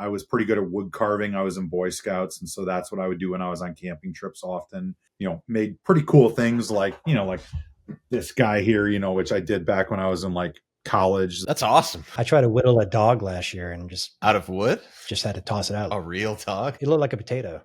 I was pretty good at wood carving. I was in Boy Scouts. And so that's what I would do when I was on camping trips often, made pretty cool things like this guy here, which I did back when I was in like college. That's awesome. I tried to whittle a dog last year and just out of wood, just had to toss it out. A real dog? It looked like a potato.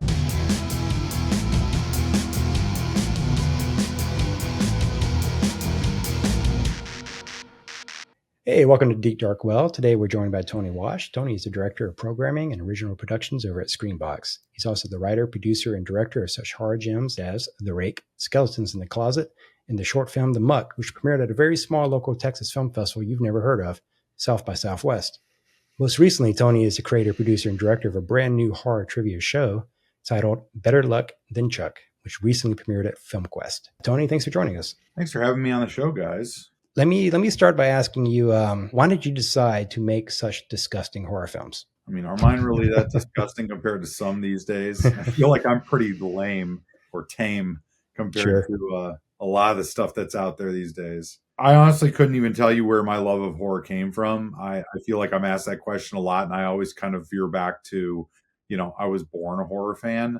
Hey, welcome to Deep Dark Well. Today we're joined by Tony Wash. Tony is the director of programming and original productions over at Screambox. He's also the writer, producer, and director of such horror gems as The Rake, Skeletons in the Closet, and the short film The Muck, which premiered at a very small local Texas film festival you've never heard of, South by Southwest. Most recently, Tony is the creator, producer, and director of a brand new horror trivia show titled Better Luck Than Chuck, which recently premiered at FilmQuest. Tony, thanks for joining us. Thanks for having me on the show, guys. Let me start by asking you, why did you decide to make such disgusting horror films? I mean, are mine really that disgusting compared to some these days? I feel like I'm pretty lame or tame compared to a lot of the stuff that's out there these days. I honestly couldn't even tell you where my love of horror came from. I feel like I'm asked that question a lot, and I always kind of veer back to, I was born a horror fan.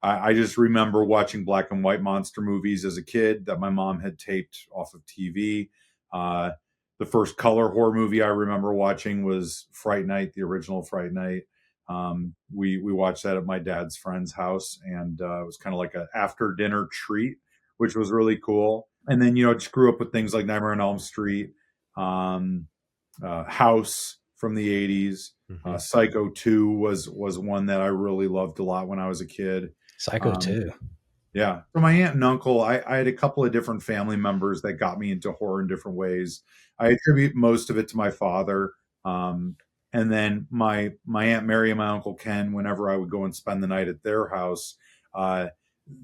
I just remember watching black and white monster movies as a kid that my mom had taped off of TV. The first color horror movie I remember watching was Fright Night, the original Fright Night. We watched that at my dad's friend's house, and it was kind of like an after dinner treat, which was really cool. And then, just grew up with things like Nightmare on Elm Street, House from the 80s. Mm-hmm. Psycho 2 was one that I really loved a lot when I was a kid. Psycho 2. Yeah. So my aunt and uncle, I had a couple of different family members that got me into horror in different ways. I attribute most of it to my father. And then my Aunt Mary and my Uncle Ken, whenever I would go and spend the night at their house,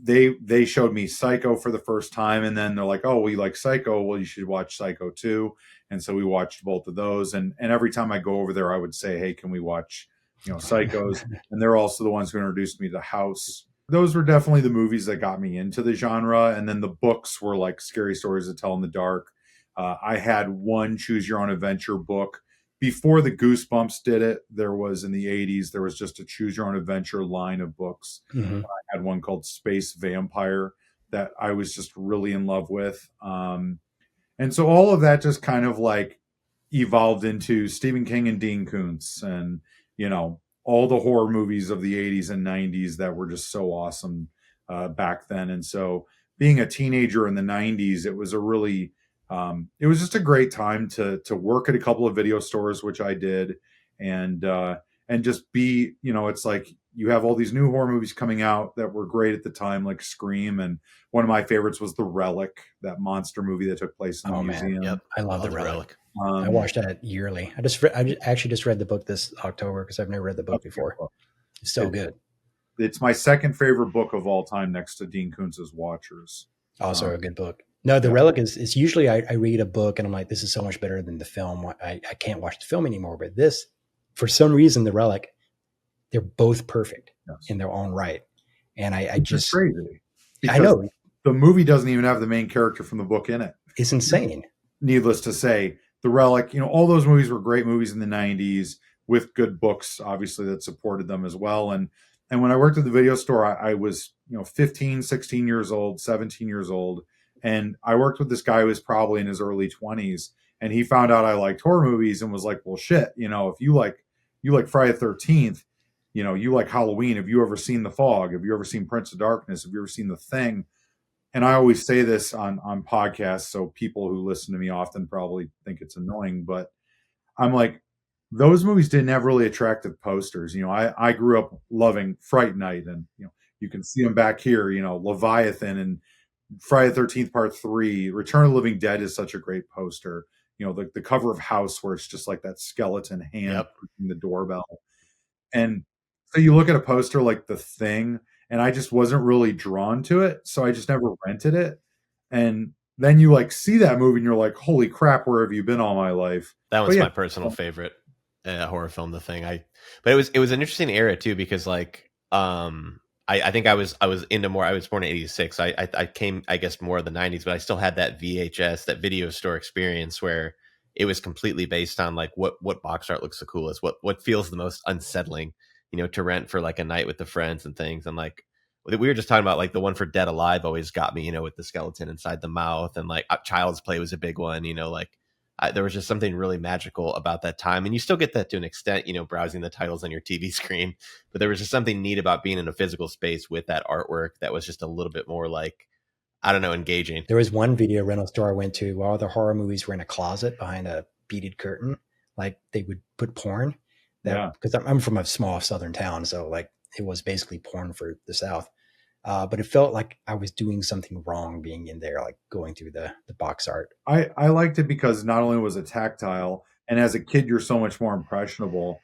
they showed me Psycho for the first time. And then they're like, oh, well, you like Psycho? Well, you should watch Psycho 2. And so we watched both of those. And every time I go over there, I would say, hey, can we watch, Psychos? And they're also the ones who introduced me to House. Those were definitely the movies that got me into the genre. And then the books were like Scary Stories to Tell in the Dark. I had one Choose Your Own Adventure book. Before the Goosebumps did it, there was in the 80s, there was just a Choose Your Own Adventure line of books. Mm-hmm. I had one called Space Vampire that I was just really in love with. And so all of that just kind of like evolved into Stephen King and Dean Koontz and, all the horror movies of the 80s and 90s that were just so awesome back then. And so being a teenager in the 90s, it was a really, it was just a great time to work at a couple of video stores, which I did. And just be, it's like you have all these new horror movies coming out that were great at the time, like Scream. And one of my favorites was The Relic, that monster movie that took place in the museum. Man. Yep. I love The Relic. I watched that yearly. I actually just read the book this October because I've never read the book before. It's so good. It's my second favorite book of all time next to Dean Koontz's Watchers. Also a good book. No, The Relic is usually I read a book and I'm like, this is so much better than the film. I can't watch the film anymore. But this, for some reason, The Relic, they're both perfect in their own right. And I just crazy. I know. The movie doesn't even have the main character from the book in it. It's insane. Needless to say, The Relic, all those movies were great movies in the 90s with good books, obviously, that supported them as well. And when I worked at the video store, I was, 15, 16 years old, 17 years old. And I worked with this guy who was probably in his early 20s. And he found out I liked horror movies and was like, well, shit, if you like Friday the 13th, you like Halloween. Have you ever seen The Fog? Have you ever seen Prince of Darkness? Have you ever seen The Thing? And I always say this on podcasts, so people who listen to me often probably think it's annoying, but I'm like, those movies didn't have really attractive posters. I grew up loving Fright Night, and you can see them back here. Leviathan and Friday the 13th Part 3. Return of the Living Dead is such a great poster. The cover of House, where it's just like that skeleton hand pushing the doorbell. And so you look at a poster like The Thing, and I just wasn't really drawn to it. So I just never rented it. And then you see that movie and you're like, holy crap, where have you been all my life? That was my personal favorite horror film, The Thing. But it was an interesting era too, because I think I was into more. I was born in '86. I came, I guess, more of the '90s, but I still had that VHS, that video store experience where it was completely based on like what box art looks the coolest, what feels the most unsettling, to rent for like a night with the friends and things. And like we were just talking about, like the one for Dead Alive always got me, with the skeleton inside the mouth, and like Child's Play was a big one, like there was just something really magical about that time. And you still get that to an extent, browsing the titles on your TV screen, but there was just something neat about being in a physical space with that artwork that was just a little bit more like, I don't know, engaging. There was one video rental store I went to where all the horror movies were in a closet behind a beaded curtain. Like they would put porn. Because I'm from a small southern town, so like it was basically porn for the South. But it felt like I was doing something wrong being in there, like going through the box art. I liked it because not only was it tactile, and as a kid you're so much more impressionable,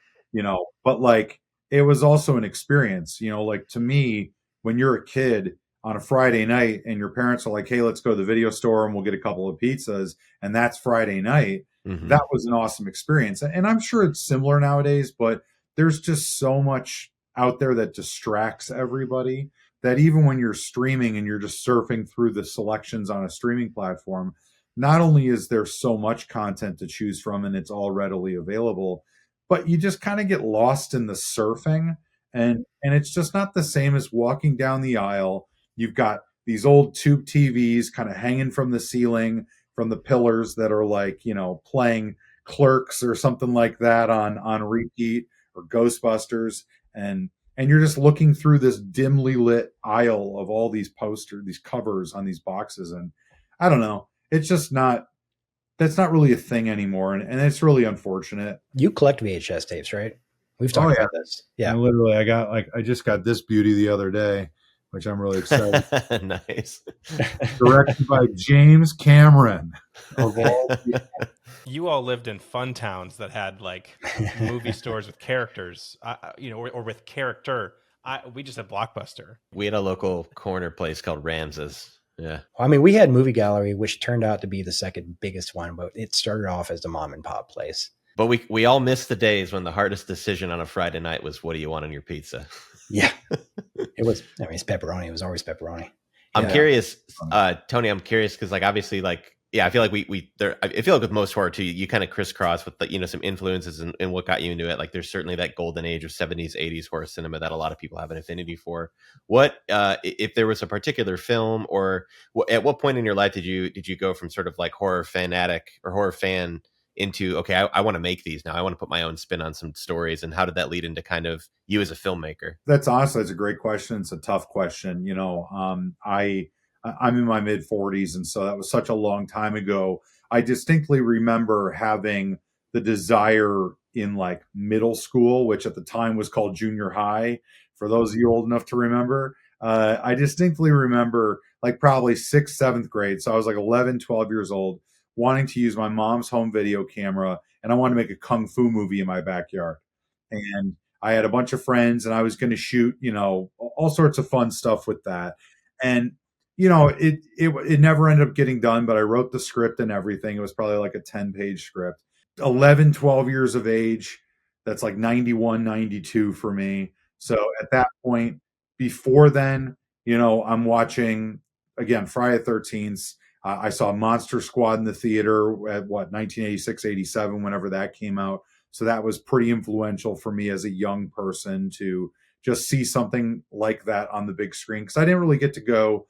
but like it was also an experience. Like to me, when you're a kid on a Friday night and your parents are like, hey, let's go to the video store and we'll get a couple of pizzas, and that's Friday night. Mm-hmm. That was an awesome experience. And I'm sure it's similar nowadays, but there's just so much out there that distracts everybody that even when you're streaming and you're just surfing through the selections on a streaming platform, not only is there so much content to choose from and it's all readily available, but you just kind of get lost in the surfing. And it's just not the same as walking down the aisle. You've got these old tube TVs kind of hanging from the ceiling, from the pillars that are like, playing Clerks or something like that on repeat, or Ghostbusters. And you're just looking through this dimly lit aisle of all these posters, these covers on these boxes. And I don't know, it's just that's not really a thing anymore. And it's really unfortunate. You collect VHS tapes, right? We've talked about this. Yeah. I just got this beauty the other day, which I'm really excited. Nice. Directed by James Cameron. Of all You all lived in fun towns that had like movie stores with characters, or with character. We just had Blockbuster. We had a local corner place called Rams's. Yeah. I mean, we had Movie Gallery, which turned out to be the second biggest one, but it started off as the mom and pop place. But we all missed the days when the hardest decision on a Friday night was, what do you want on your pizza? Yeah. It was, it's pepperoni. It was always pepperoni. I'm curious, Tony, I'm curious because like, obviously, like, yeah, I feel like I feel like with most horror too, you kind of crisscross with the, some influences and what got you into it. Like there's certainly that golden age of 70s, 80s horror cinema that a lot of people have an affinity for. What, if there was a particular film, or at what point in your life did you go from sort of like horror fanatic or horror fan into, okay, I want to make these now. I want to put my own spin on some stories. And how did that lead into kind of you as a filmmaker? That's a great question. It's a tough question. I'm in my mid 40s. And so that was such a long time ago. I distinctly remember having the desire in like middle school, which at the time was called junior high. For those of you old enough to remember, I distinctly remember like probably 6th, 7th grade. So I was like 11, 12 years old, wanting to use my mom's home video camera. And I wanted to make a Kung Fu movie in my backyard. And I had a bunch of friends and I was going to shoot, all sorts of fun stuff with that. And it never ended up getting done, but I wrote the script and everything. It was probably like a 10-page script. 11, 12 years of age. That's like 91, 92 for me. So at that point, before then, I'm watching, again, Friday the 13th. I saw Monster Squad in the theater at 1986, 87, whenever that came out. So that was pretty influential for me as a young person to just see something like that on the big screen. Because I didn't really get to go.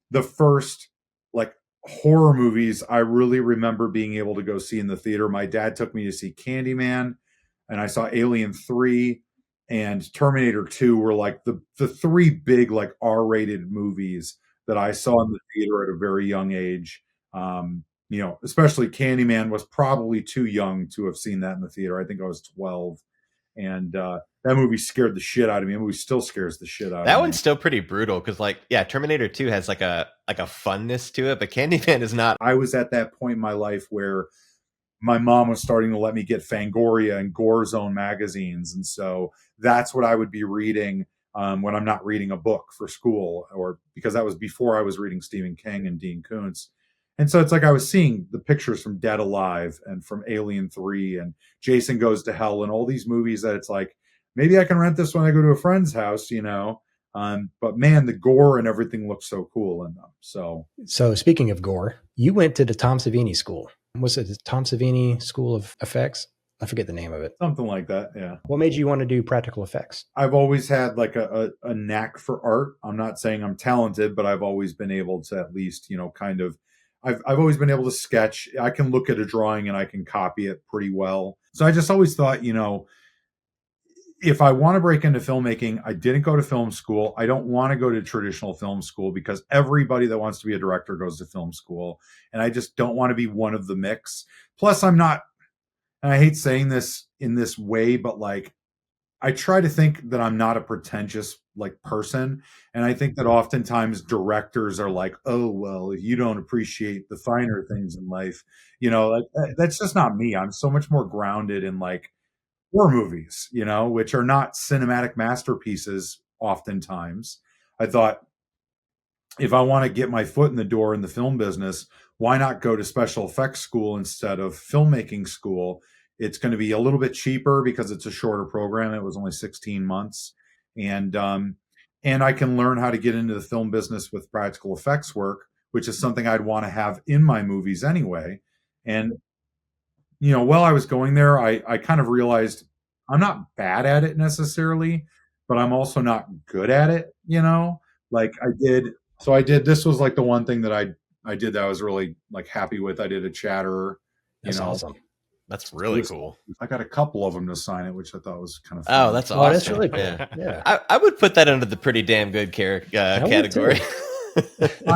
The first like horror movies I really remember being able to go see in the theater, my dad took me to see Candyman, and I saw Alien 3 and Terminator 2 were like the three big like R-rated movies that I saw in the theater at a very young age. Especially Candyman was probably too young to have seen that in the theater. I think I was 12. And that movie scared the shit out of me. The movie still scares the shit out of me. That one's still pretty brutal because, like, yeah, Terminator 2 has like a funness to it, but Candyman is not. I was at that point in my life where my mom was starting to let me get Fangoria and Gore Zone magazines, and so that's what I would be reading when I'm not reading a book for school, or because that was before I was reading Stephen King and Dean Koontz. And so it's like I was seeing the pictures from Dead Alive and from Alien 3 and Jason Goes to Hell and all these movies that it's like, maybe I can rent this when I go to a friend's house, but man, the gore and everything looks so cool in them. So speaking of gore, you went to the Tom Savini school. Was it the Tom Savini School of Effects? I forget the name of it. Something like that, yeah. What made you want to do practical effects? I've always had like a knack for art. I'm not saying I'm talented, but I've always been able to at least, kind of, I've always been able to sketch. I can look at a drawing and I can copy it pretty well. So I just always thought, if I want to break into filmmaking, I didn't go to film school. I don't want to go to traditional film school because everybody that wants to be a director goes to film school. And I just don't want to be one of the mix. Plus, I'm not, and I hate saying this in this way, but like, I try to think that I'm not a pretentious like person. And I think that oftentimes directors are like, oh, well, if you don't appreciate the finer things in life, that's just not me. I'm so much more grounded in like war movies, which are not cinematic masterpieces oftentimes. I thought if I want to get my foot in the door in the film business, why not go to special effects school instead of filmmaking school? It's going to be a little bit cheaper because it's a shorter program. It was only 16 months. And I can learn how to get into the film business with practical effects work, which is something I'd want to have in my movies anyway. And, while I was going there, I kind of realized I'm not bad at it necessarily, but I'm also not good at it, like I did, this was like the one thing that I did that I was really like happy with. I did a Chatterer, That's awesome. That's really cool. I got a couple of them to sign it, which I thought was kind of fun. Oh, that's awesome. Oh, that's really cool. Yeah. I would put that under the pretty damn good category. I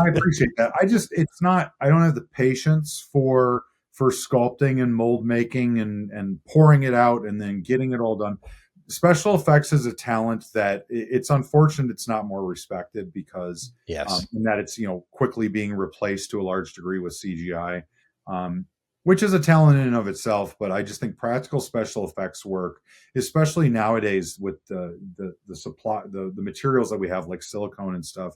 appreciate that. I don't have the patience for sculpting and mold making and pouring it out and then getting it all done. Special effects is a talent that it's unfortunate it's not more respected because and that it's quickly being replaced to a large degree with CGI, which is a talent in and of itself. But I just think practical special effects work, especially nowadays with the supply, the materials that we have like silicone and stuff,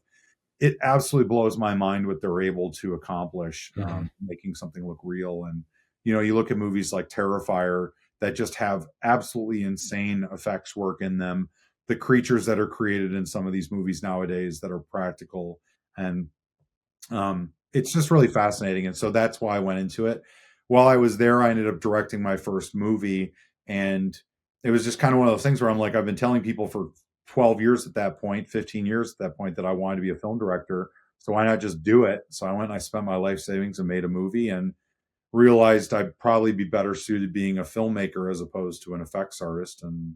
it absolutely blows my mind what they're able to accomplish, making something look real. And you look at movies like Terrifier that just have absolutely insane effects work in them. The creatures that are created in some of these movies nowadays that are practical, and it's just really fascinating. And so that's why I went into it. While I was there, I ended up directing my first movie, and it was just kind of one of those things where I'm like, I've been telling people for 12 years at that point, 15 years at that point, that I wanted to be a film director. So why not just do it? So I went and I spent my life savings and made a movie, and realized I'd probably be better suited being a filmmaker as opposed to an effects artist. And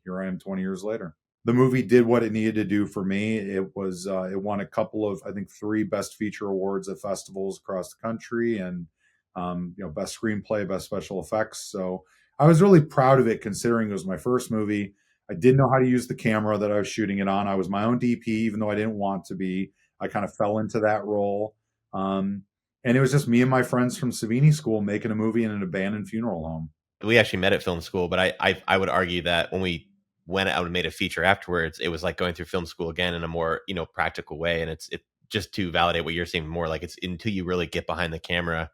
here I am 20 years later. The movie did what it needed to do for me. It was, it won a couple of, I think 3 best feature awards at festivals across the country, and, best screenplay, best special effects. So I was really proud of it considering it was my first movie. I didn't know how to use the camera that I was shooting it on. I was my own DP, even though I didn't want to be. I kind of fell into that role. And it was just me and my friends from Savini School making a movie in an abandoned funeral home. We actually met at film school, but I would argue that when we went out and made a feature afterwards, it was like going through film school again in a more, practical way. And it's just to validate what you're saying more, like it's until you really get behind the camera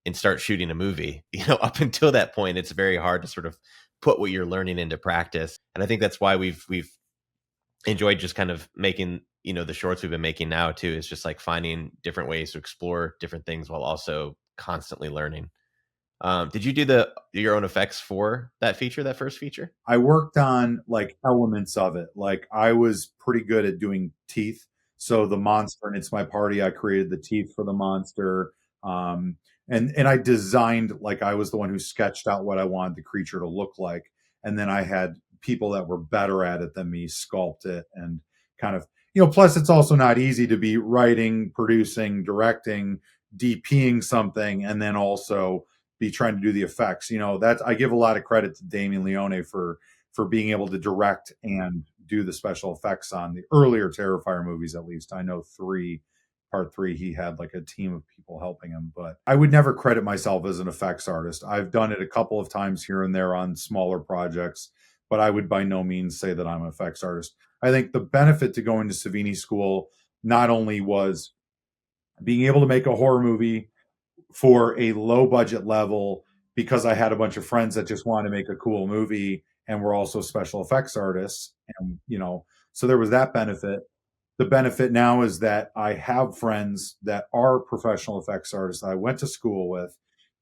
and start shooting a movie, up until that point, it's very hard to sort of put what you're learning into practice. And I think that's why we've enjoyed just kind of making, the shorts we've been making now too, is just like finding different ways to explore different things while also constantly learning. Did you do your own effects for that first feature? I worked on like elements of it. Like I was pretty good at doing teeth. So the monster and It's My Party, I created the teeth for the monster. And I designed, like I was the one who sketched out what I wanted the creature to look like. And then I had people that were better at it than me sculpt it and kind of, plus it's also not easy to be writing, producing, directing, DPing something, and then also be trying to do the effects. That's, I give a lot of credit to Damien Leone for being able to direct and do the special effects on the earlier Terrifier movies. At least I know part 3, he had like a team of people helping him, but I would never credit myself as an effects artist. I've done it a couple of times here and there on smaller projects, but I would by no means say that I'm an effects artist. I think the benefit to going to Savini School not only was being able to make a horror movie for a low budget level, because I had a bunch of friends that just wanted to make a cool movie and were also special effects artists. And, so there was that benefit. The benefit now is that I have friends that are professional effects artists that I went to school with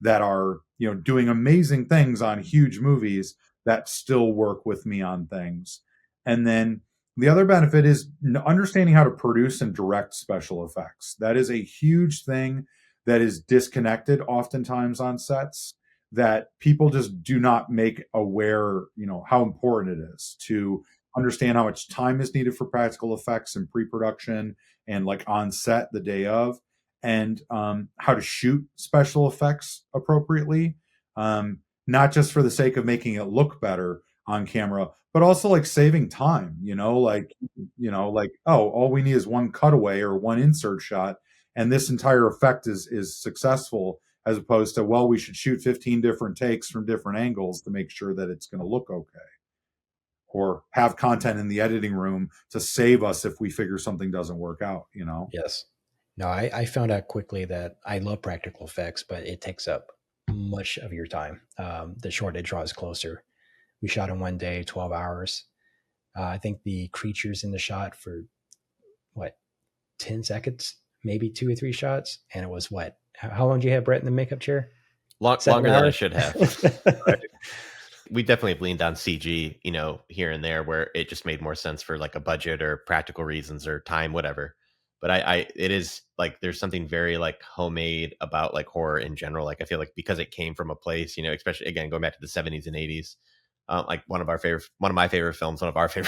that are, doing amazing things on huge movies that still work with me on things. And then the other benefit is understanding how to produce and direct special effects. That is a huge thing that is disconnected oftentimes on sets, that people just do not make aware, how important it is to understand how much time is needed for practical effects and pre-production and like on set the day of, and how to shoot special effects appropriately, not just for the sake of making it look better on camera, but also like saving time, like, oh, all we need is one cutaway or one insert shot, and this entire effect is successful, as opposed to, well, we should shoot 15 different takes from different angles to make sure that it's going to look okay, or have content in the editing room to save us if we figure something doesn't work out. Yes. No, I found out quickly that I love practical effects, but it takes up much of your time. The shortage draws closer. We shot in one day, 12 hours. I think the creatures in the shot for 10 seconds, maybe 2 or 3 shots. And it was how long do you have Brett in the makeup chair? Longer than I should have. Right. We definitely have leaned on CG, here and there, where it just made more sense for like a budget or practical reasons or time, whatever. But it is like, there's something very like homemade about like horror in general. Like I feel like because it came from a place, especially again, going back to the 70s and 80s, like one of our favorite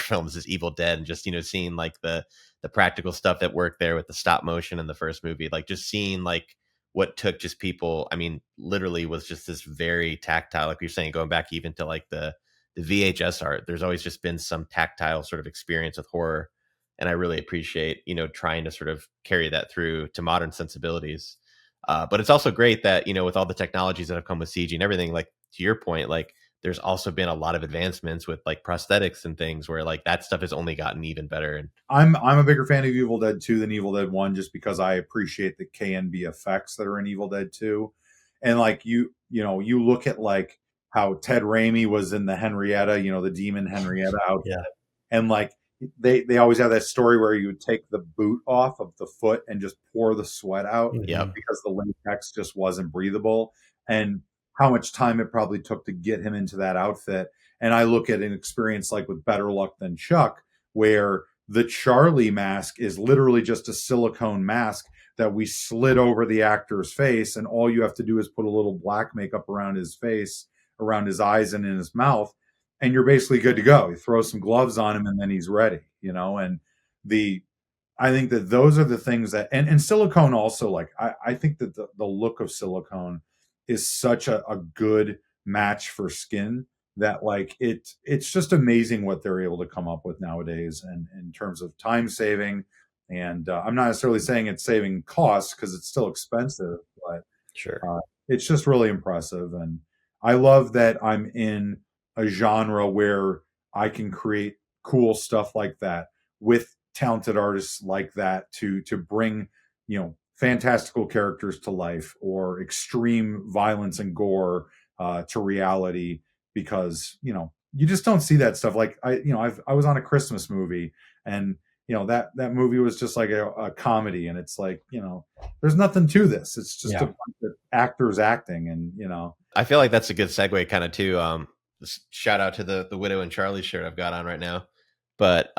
films is Evil Dead, and just, seeing like the practical stuff that worked there with the stop motion in the first movie, like just seeing like what took just people, literally was just this very tactile, like you're saying, going back even to like the VHS art, there's always just been some tactile sort of experience with horror. And I really appreciate, trying to sort of carry that through to modern sensibilities. But it's also great that, with all the technologies that have come with CG and everything, like to your point, like there's also been a lot of advancements with like prosthetics and things where like that stuff has only gotten even better. And I'm a bigger fan of Evil Dead 2 than Evil Dead 1, just because I appreciate the KNB effects that are in Evil Dead 2. And like you look at like how Ted Raimi was in the Henrietta, the demon Henrietta outfit. Yeah. And like they always have that story where you would take the boot off of the foot and just pour the sweat out, because the latex just wasn't breathable, and how much time it probably took to get him into that outfit. And I look at an experience like with Better Luck Than Chuck, where the Charlie mask is literally just a silicone mask that we slid over the actor's face, and all you have to do is put a little black makeup around his face, around his eyes and in his mouth, and you're basically good to go. You throw some gloves on him and then he's ready, and I think that those are the things that, and silicone also, like, I think that the look of silicone is such a good match for skin, that like it's just amazing what they're able to come up with nowadays, and in terms of time saving. And I'm not necessarily saying it's saving costs, because it's still expensive, but sure, it's just really impressive. And I love that I'm in a genre where I can create cool stuff like that with talented artists like that to bring, fantastical characters to life, or extreme violence and gore to reality, because you just don't see that stuff. Like I was on a Christmas movie, and that movie was just like a comedy, and it's like, there's nothing to this. It's just a bunch of actors acting, and I feel like that's a good segue kind of to shout out to the Widow and Charlie shirt I've got on right now. But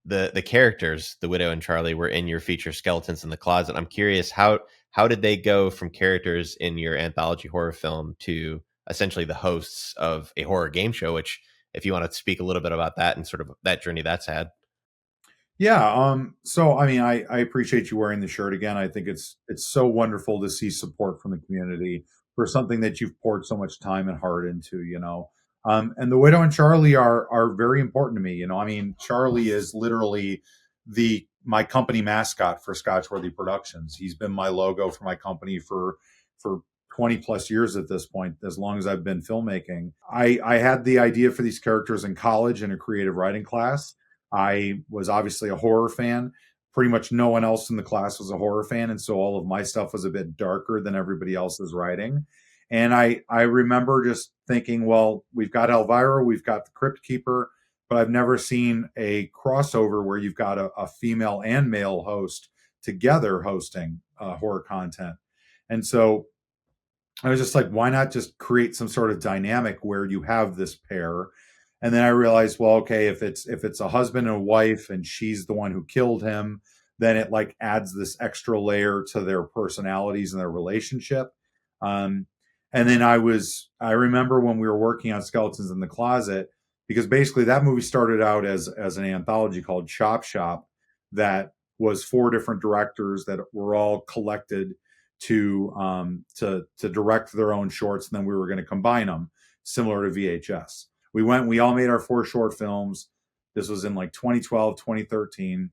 the characters, the Widow and Charlie, were in your feature Skeletons in the Closet. I'm curious, how did they go from characters in your anthology horror film to essentially the hosts of a horror game show, which, if you want to speak a little bit about that and sort of that journey that's had. Yeah. So, I appreciate you wearing the shirt again. I think it's so wonderful to see support from the community for something that you've poured so much time and heart into, and the Widow and Charlie are very important to me. Charlie is literally my company mascot for Scotchworthy Productions. He's been my logo for my company for 20 plus years at this point, as long as I've been filmmaking. I had the idea for these characters in college in a creative writing class. I was obviously a horror fan. Pretty much no one else in the class was a horror fan, and so all of my stuff was a bit darker than everybody else's writing. And I remember just thinking, well, we've got Elvira, we've got the Crypt Keeper, but I've never seen a crossover where you've got a female and male host together hosting horror content. And so I was just like, why not just create some sort of dynamic where you have this pair? And then I realized, well, okay, if it's a husband and a wife and she's the one who killed him, then it like adds this extra layer to their personalities and their relationship. Um, and then I remember when we were working on Skeletons in the Closet, because basically that movie started out as an anthology called Chop Shop that was 4 different directors that were all collected to direct their own shorts, and then we were going to combine them similar to VHS. We all made our 4 short films. This was in like 2012, 2013.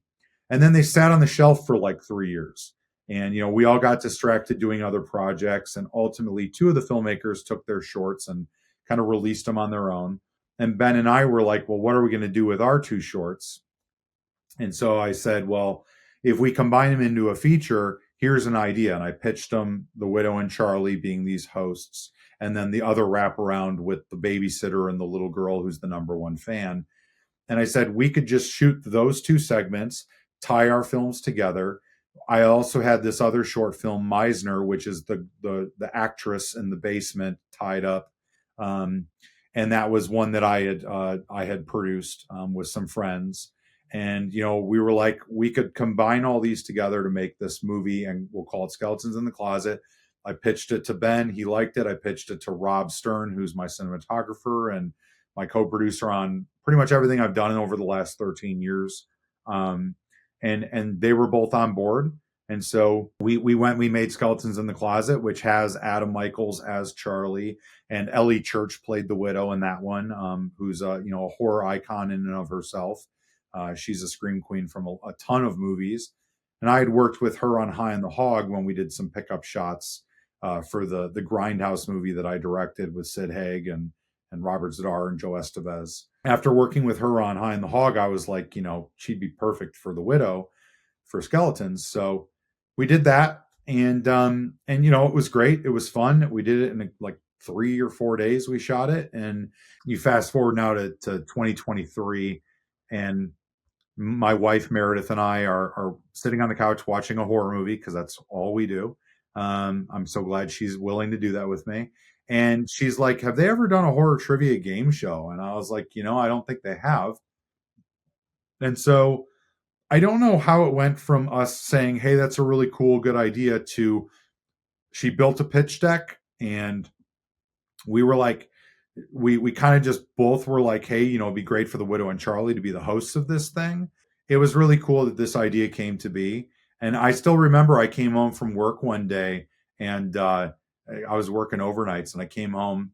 And then they sat on the shelf for like 3 years. And, we all got distracted doing other projects. And ultimately, 2 of the filmmakers took their shorts and kind of released them on their own. And Ben and I were like, well, what are we going to do with our 2 shorts? And so I said, well, if we combine them into a feature, here's an idea. And I pitched them The Widow and Charlie being these hosts, and then the other wraparound with the babysitter and the little girl who's the number 1 fan. And I said, we could just shoot those 2 segments, tie our films together. I also had this other short film, Meisner, which is the actress in the basement tied up. And that was one that I had produced with some friends. And, we were like, we could combine all these together to make this movie, and we'll call it Skeletons in the Closet. I pitched it to Ben. He liked it. I pitched it to Rob Stern, who's my cinematographer and my co-producer on pretty much everything I've done over the last 13 years. And they were both on board. And so we made Skeletons in the Closet, which has Adam Michaels as Charlie, and Ellie Church played the widow in that one, who's a horror icon in and of herself. She's a scream queen from a ton of movies. And I had worked with her on High on the Hog when we did some pickup shots for the Grindhouse movie that I directed with Sid Haig and Robert Zadar and Joe Estevez. After working with her on High on the Hog, I was like, she'd be perfect for the widow for Skeletons. So we did that, and it was great. It was fun. We did it in like 3 or 4 days. We shot it, and you fast forward now to 2023, and my wife Meredith and I are sitting on the couch watching a horror movie because that's all we do. I'm so glad she's willing to do that with me. And she's like, have they ever done a horror trivia game show? And I was like, I don't think they have. And so I don't know how it went from us saying, hey, that's a really cool, good idea, to she built a pitch deck, and we were like, we kind of just both were like, hey, it'd be great for the Widow and Charlie to be the hosts of this thing. It was really cool that this idea came to be. And I still remember I came home from work one day, and I was working overnights, and I came home,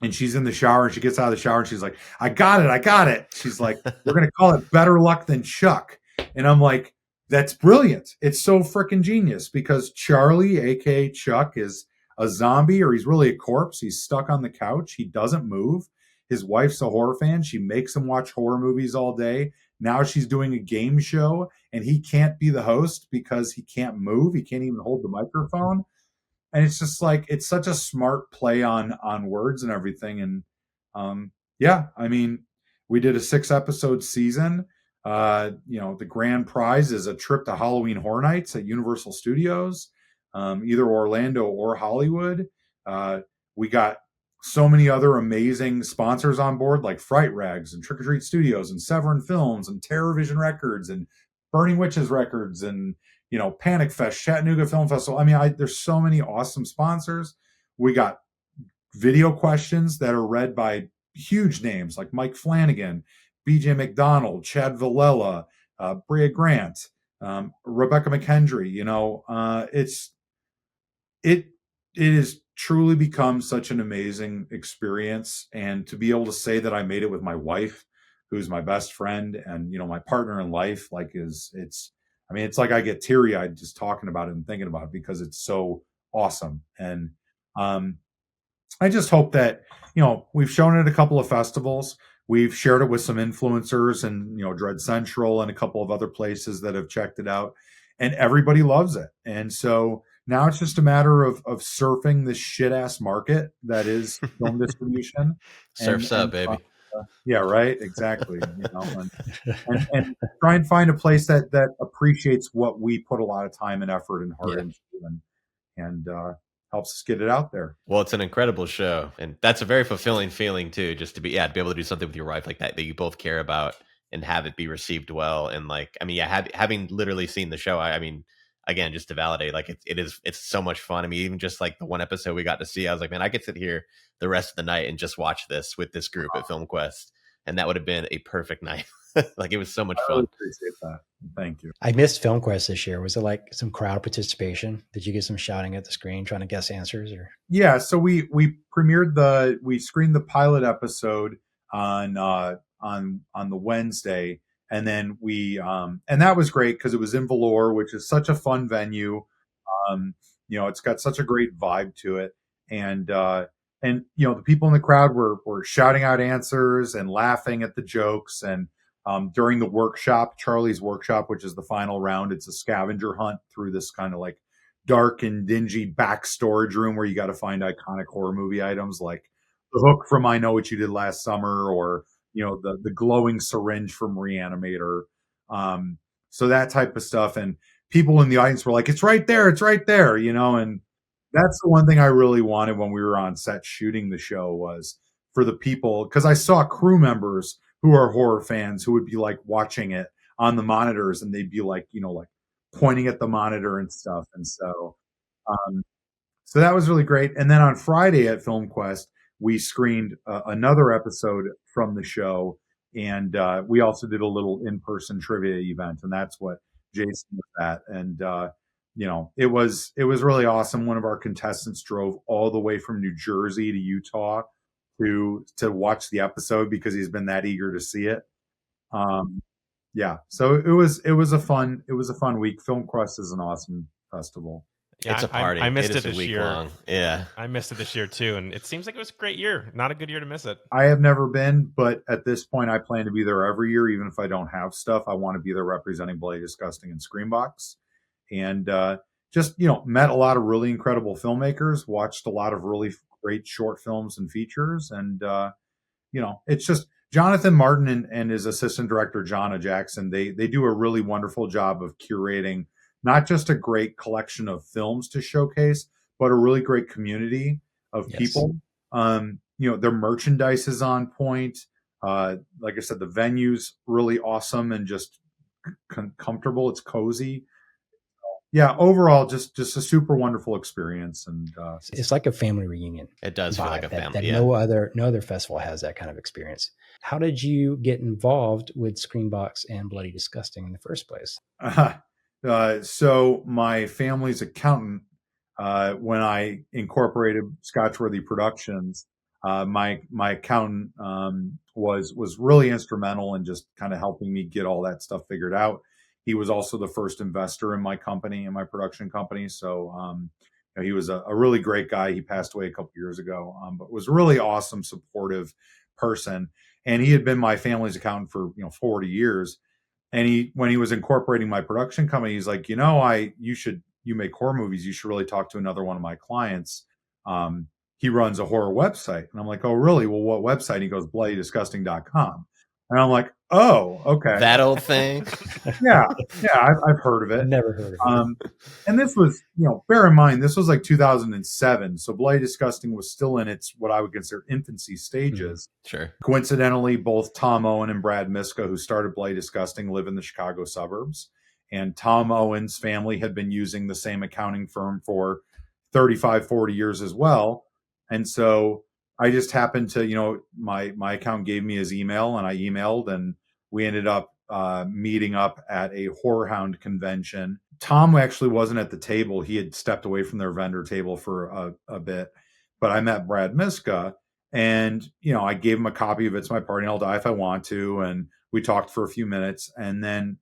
and she's in the shower, and she gets out of the shower, and she's like, I got it. She's like, we're going to call it Better Luck Than Chuck. And I'm like, that's brilliant. It's so freaking genius, because Charlie, aka Chuck, is a zombie, or he's really a corpse. He's stuck on the couch. He doesn't move. His wife's a horror fan. She makes him watch horror movies all day. Now she's doing a game show, and he can't be the host because he can't move. He can't even hold the microphone. And it's just like, it's such a smart play on words and everything. And yeah, I mean, we did a 6-episode season. The grand prize is a trip to Halloween Horror Nights at Universal Studios, either Orlando or Hollywood. We got so many other amazing sponsors on board, like Fright Rags and Trick or Treat Studios and Severin Films and Terror Vision Records and Burning Witches Records and Panic Fest, Chattanooga Film Festival. I mean, there's so many awesome sponsors. We got video questions that are read by huge names like Mike Flanagan, BJ McDonald, Chad Villella, Brea Grant, Rebecca McHenry. It has truly become such an amazing experience. And to be able to say that I made it with my wife, who's my best friend and, my partner in life, like it's like I get teary eyed just talking about it and thinking about it, because it's so awesome. And I just hope that, we've shown it at a couple of festivals. We've shared it with some influencers and, Dread Central and a couple of other places that have checked it out, and everybody loves it. And so now it's just a matter of surfing this shit ass market that is film distribution. Surf's up, baby. Yeah, right. Exactly. And try and find a place that appreciates what we put a lot of time and effort and heart into, and helps us get it out there. Well, it's an incredible show, and that's a very fulfilling feeling too, just to be able to do something with your wife like that you both care about and have it be received well. And like, I mean, yeah, having literally seen the show, I mean, again, just to validate, like it's so much fun. I mean, even just like the one episode we got to see, I was like, man, I could sit here the rest of the night and just watch this with this group at FilmQuest, and that would have been a perfect night. Like, it was so much fun. I really appreciate that. Thank you. I missed FilmQuest this year. Was it like some crowd participation? Did you get some shouting at the screen trying to guess answers? Or yeah, so we screened the pilot episode on the Wednesday, and then and that was great because it was in Valor, which is such a fun venue. It's got such a great vibe to it, and the people in the crowd were shouting out answers and laughing at the jokes. And during the workshop, Charlie's workshop, which is the final round, it's a scavenger hunt through this kind of like dark and dingy back storage room where you got to find iconic horror movie items like the hook from I Know What You Did Last Summer, or the glowing syringe from Reanimator. So that type of stuff. And people in the audience were like, it's right there, and that's the one thing I really wanted when we were on set shooting the show, was for the people, because I saw crew members who are horror fans who would be like watching it on the monitors, and they'd be like, like pointing at the monitor and stuff. And so that was really great. And then on Friday at FilmQuest, we screened another episode from the show, and we also did a little in-person trivia event, and that's what Jason was at. And it was really awesome. One of our contestants drove all the way from New Jersey to Utah to watch the episode because he's been that eager to see it. Yeah, so it was a fun week. FilmQuest is an awesome festival. Yeah, it's a party. I missed it a this week year. Long. Yeah, I missed it this year too, and it seems like it was a great year. Not a good year to miss it. I have never been, but at this point, I plan to be there every year, even if I don't have stuff. I want to be there representing Bloody Disgusting and Screambox, and just met a lot of really incredible filmmakers, watched a lot of really great short films and features, and it's just Jonathan Martin and his assistant director Jonna Jackson. They do a really wonderful job of curating not just a great collection of films to showcase, but a really great community of people. Their merchandise is on point. Like I said, the venue's really awesome and just comfortable. It's cozy. Yeah, overall, just a super wonderful experience, and it's like a family reunion. It does feel like a family. No other festival has that kind of experience. How did you get involved with Screambox and Bloody Disgusting in the first place? So my family's accountant, when I incorporated Scotchworthy Productions, my accountant was really instrumental in just kind of helping me get all that stuff figured out. He was also the first investor in my company, in my production company. So he was a really great guy. He passed away a couple years ago, but was a really awesome, supportive person. And he had been my family's accountant for 40 years. And when he was incorporating my production company, he's like, you make horror movies. You should really talk to another one of my clients. He runs a horror website. And I'm like, oh, really? Well, what website? He goes, bloodydisgusting.com. And I'm like, oh, okay. That old thing. yeah, I've heard of it. Never heard of it. And this was, bear in mind, this was like 2007. So Bloody Disgusting was still in its, what I would consider, infancy stages. Sure. Coincidentally, both Tom Owen and Brad Miska, who started Bloody Disgusting, live in the Chicago suburbs. And Tom Owen's family had been using the same accounting firm for 35, 40 years as well. And so I just happened to, my accountant gave me his email, and I emailed, and we ended up meeting up at a Horror Hound convention. Tom actually wasn't at the table. He had stepped away from their vendor table for a bit, but I met Brad Miska, and, I gave him a copy of It's My Party and I'll Die If I Want To. And we talked for a few minutes, and then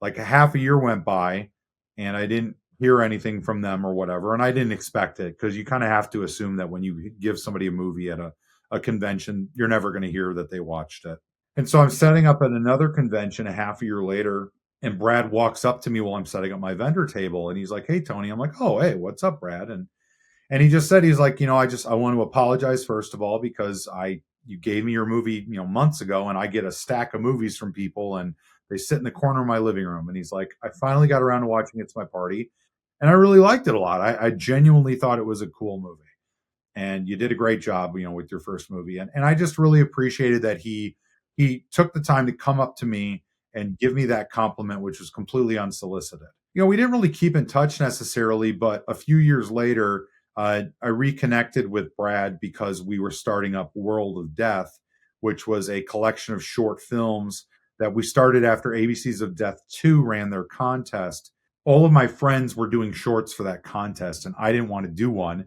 like a half a year went by and I didn't hear anything from them or whatever. And I didn't expect it, because you kind of have to assume that when you give somebody a movie at a convention, you're never going to hear that they watched it. And so I'm setting up at another convention a half a year later, and Brad walks up to me while I'm setting up my vendor table. And he's like, hey, Tony. I'm like, oh, hey, what's up, Brad? And he just said, he's like, I want to apologize, first of all, because you gave me your movie, months ago, and I get a stack of movies from people and they sit in the corner of my living room. And he's like, I finally got around to watching It's My Party. And I really liked it a lot. I genuinely thought it was a cool movie. And you did a great job, with your first movie. And I just really appreciated that he took the time to come up to me and give me that compliment, which was completely unsolicited. We didn't really keep in touch necessarily, but a few years later, I reconnected with Brad because we were starting up World of Death, which was a collection of short films that we started after ABCs of Death 2 ran their contest. All of my friends were doing shorts for that contest, and I didn't want to do one.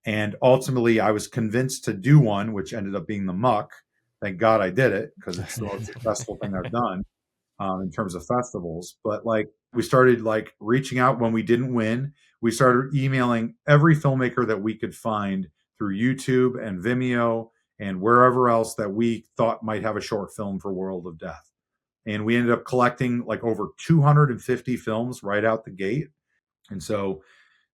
And ultimately, I was convinced to do one, which ended up being The Muck. Thank God I did it, because it's the most successful thing I've done in terms of festivals. But we started reaching out when we didn't win. We started emailing every filmmaker that we could find through YouTube and Vimeo and wherever else that we thought might have a short film for World of Death. And we ended up collecting over 250 films right out the gate. And so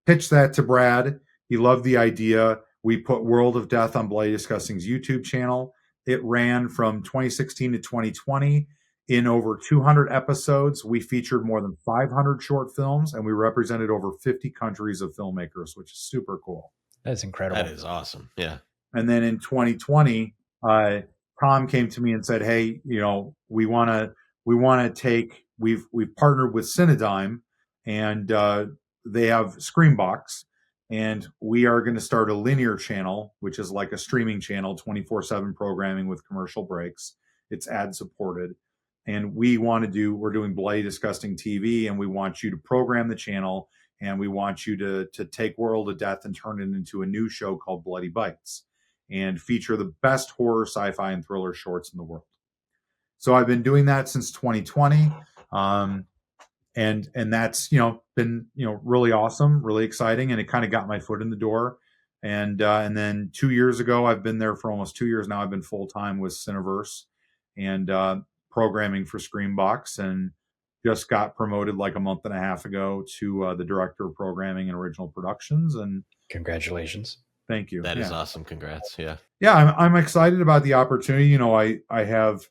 pitched that to Brad. He loved the idea. We put World of Death on Bloody Disgusting's YouTube channel. It ran from 2016 to 2020. In over 200 episodes, we featured more than 500 short films, and we represented over 50 countries of filmmakers, which is super cool. That's incredible. That is awesome. Yeah. And then in 2020, Tom came to me and said, "Hey, we want to take. We've partnered with Cinedigm, and they have Screambox, and we are going to start a linear channel, which is like a streaming channel, 24/7 programming with commercial breaks. It's ad supported, and we're doing Bloody Disgusting TV, and we want you to program the channel, and we want you to take World of Death and turn it into a new show called Bloody Bites, and feature the best horror, sci-fi, and thriller shorts in the world." So I've been doing that since 2020. And that's, been, really awesome, really exciting. And it kind of got my foot in the door. And then 2 years ago, I've been there for almost 2 years now. I've been full-time with Cineverse and programming for Screambox, and just got promoted a month and a half ago to the director of programming and original productions. And congratulations. Thank you. That is awesome. Congrats. Yeah. Yeah. I'm excited about the opportunity. I have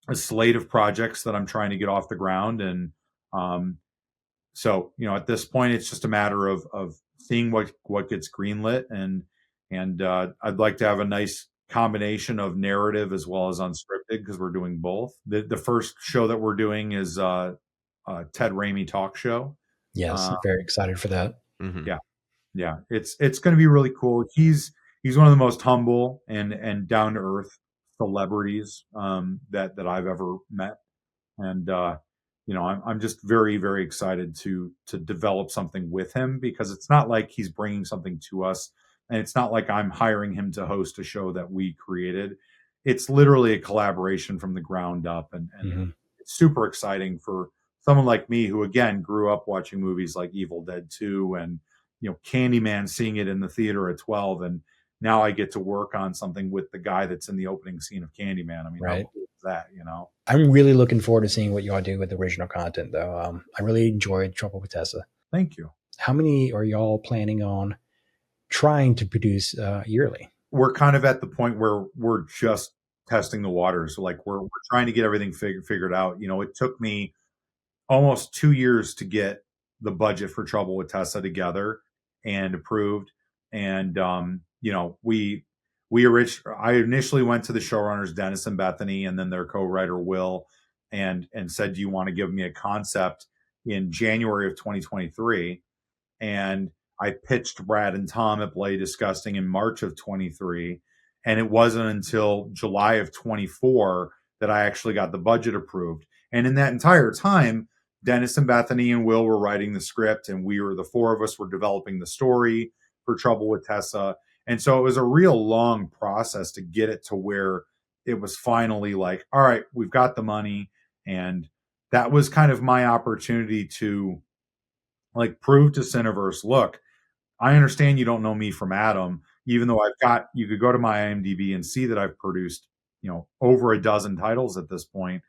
a slate of projects that I'm trying to get off the ground. And so, at this point, it's just a matter of seeing what gets greenlit. And I'd like to have a nice combination of narrative as well as unscripted, because we're doing both. The first show that we're doing is Ted Raimi Talk Show. Yes, I'm very excited for that. Mm-hmm. Yeah. It's going to be really cool. He's one of the most humble and down to earth celebrities that I've ever met. And I'm just very, very excited to develop something with him, because it's not like he's bringing something to us, and it's not like I'm hiring him to host a show that we created. It's literally a collaboration from the ground up, and it's super exciting for someone like me, who again grew up watching movies like Evil Dead 2 and Candyman, seeing it in the theater at 12, and now I get to work on something with the guy that's in the opening scene of Candyman. I mean, right. How cool is that, I'm really looking forward to seeing what y'all do with the original content, though. I really enjoyed Trouble with Tessa. Thank you. How many are y'all planning on trying to produce yearly? We're kind of at the point where we're just testing the waters. So we're trying to get everything figured out. It took me almost 2 years to get the budget for Trouble with Tessa together and approved. And, I initially went to the showrunners, Dennis and Bethany, and then their co-writer, Will, and said, "Do you want to give me a concept?" in January of 2023. And I pitched Brad and Tom at Bloody Disgusting in March of 23. And it wasn't until July of 24 that I actually got the budget approved. And in that entire time, Dennis and Bethany and Will were writing the script, and the four of us were developing the story for Trouble with Tessa. And so it was a real long process to get it to where it was finally all right, we've got the money. And that was kind of my opportunity to prove to Cineverse, look, I understand you don't know me from Adam, even though you could go to my IMDb and see that I've produced, over a dozen titles at this point.